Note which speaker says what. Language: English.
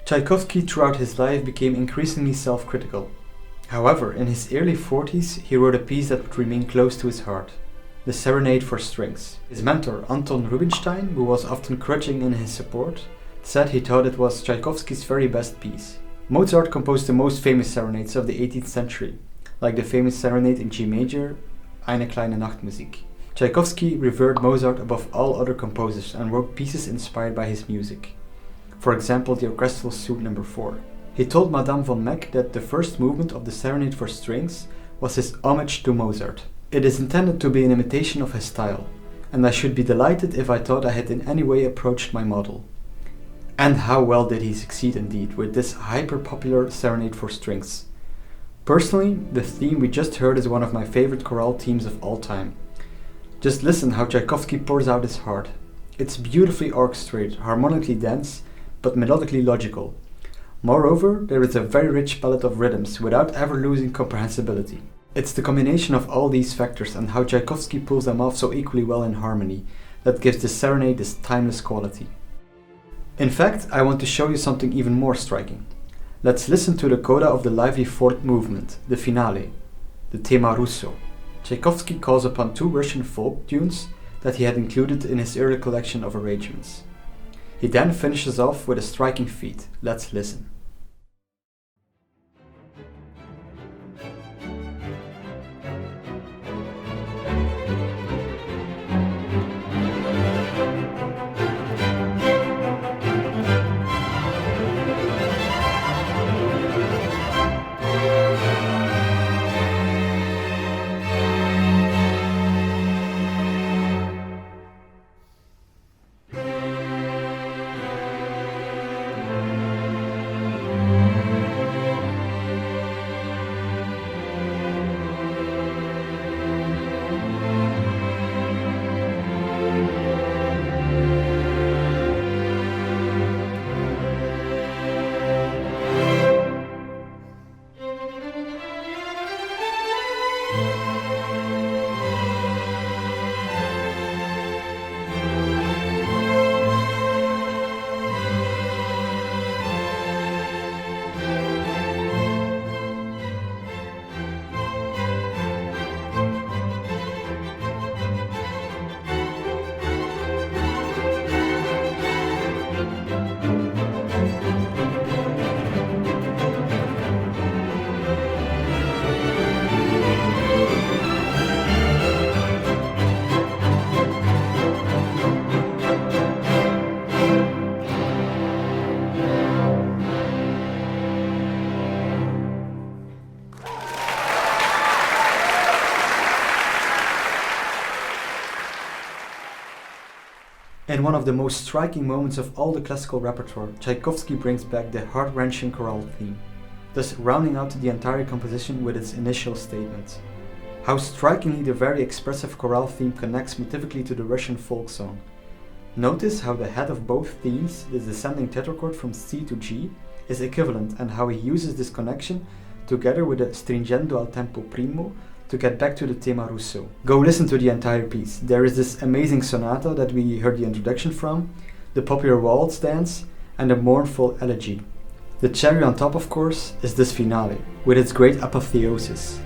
Speaker 1: Tchaikovsky throughout his life became increasingly self-critical. However, in his early 40s, he wrote a piece that would remain close to his heart, the Serenade for Strings. His mentor, Anton Rubinstein, who was often grudging in his support, said he thought it was Tchaikovsky's very best piece. Mozart composed the most famous serenades of the 18th century, like the famous serenade in G major, Eine kleine Nachtmusik. Tchaikovsky revered Mozart above all other composers and wrote pieces inspired by his music. For example, the Orchestral Suite No. 4. He told Madame von Meck that the first movement of the Serenade for Strings was his homage to Mozart. It is intended to be an imitation of his style, and I should be delighted if I thought I had in any way approached my model. And how well did he succeed indeed with this hyper-popular Serenade for Strings. Personally, the theme we just heard is one of my favorite chorale themes of all time. Just listen how Tchaikovsky pours out his heart. It's beautifully orchestrated, harmonically dense, but melodically logical. Moreover, there is a very rich palette of rhythms without ever losing comprehensibility. It's the combination of all these factors and how Tchaikovsky pulls them off so equally well in harmony that gives the serenade this timeless quality. In fact, I want to show you something even more striking. Let's listen to the coda of the lively fourth movement, the finale, the Tema Russo. Tchaikovsky calls upon two Russian folk tunes that he had included in his early collection of arrangements. He then finishes off with a striking feat. Let's listen. In one of the most striking moments of all the classical repertoire, Tchaikovsky brings back the heart-wrenching chorale theme, thus rounding out the entire composition with its initial statement. How strikingly the very expressive chorale theme connects motivically to the Russian folk song. Notice how the head of both themes, the descending tetrachord from C to G, is equivalent and how he uses this connection together with the stringendo al tempo primo to get back to the Tema Russo. Go listen to the entire piece. There is this amazing sonata that we heard the introduction from, the popular waltz dance, and a mournful elegy. The cherry on top, of course, is this finale, with its great apotheosis.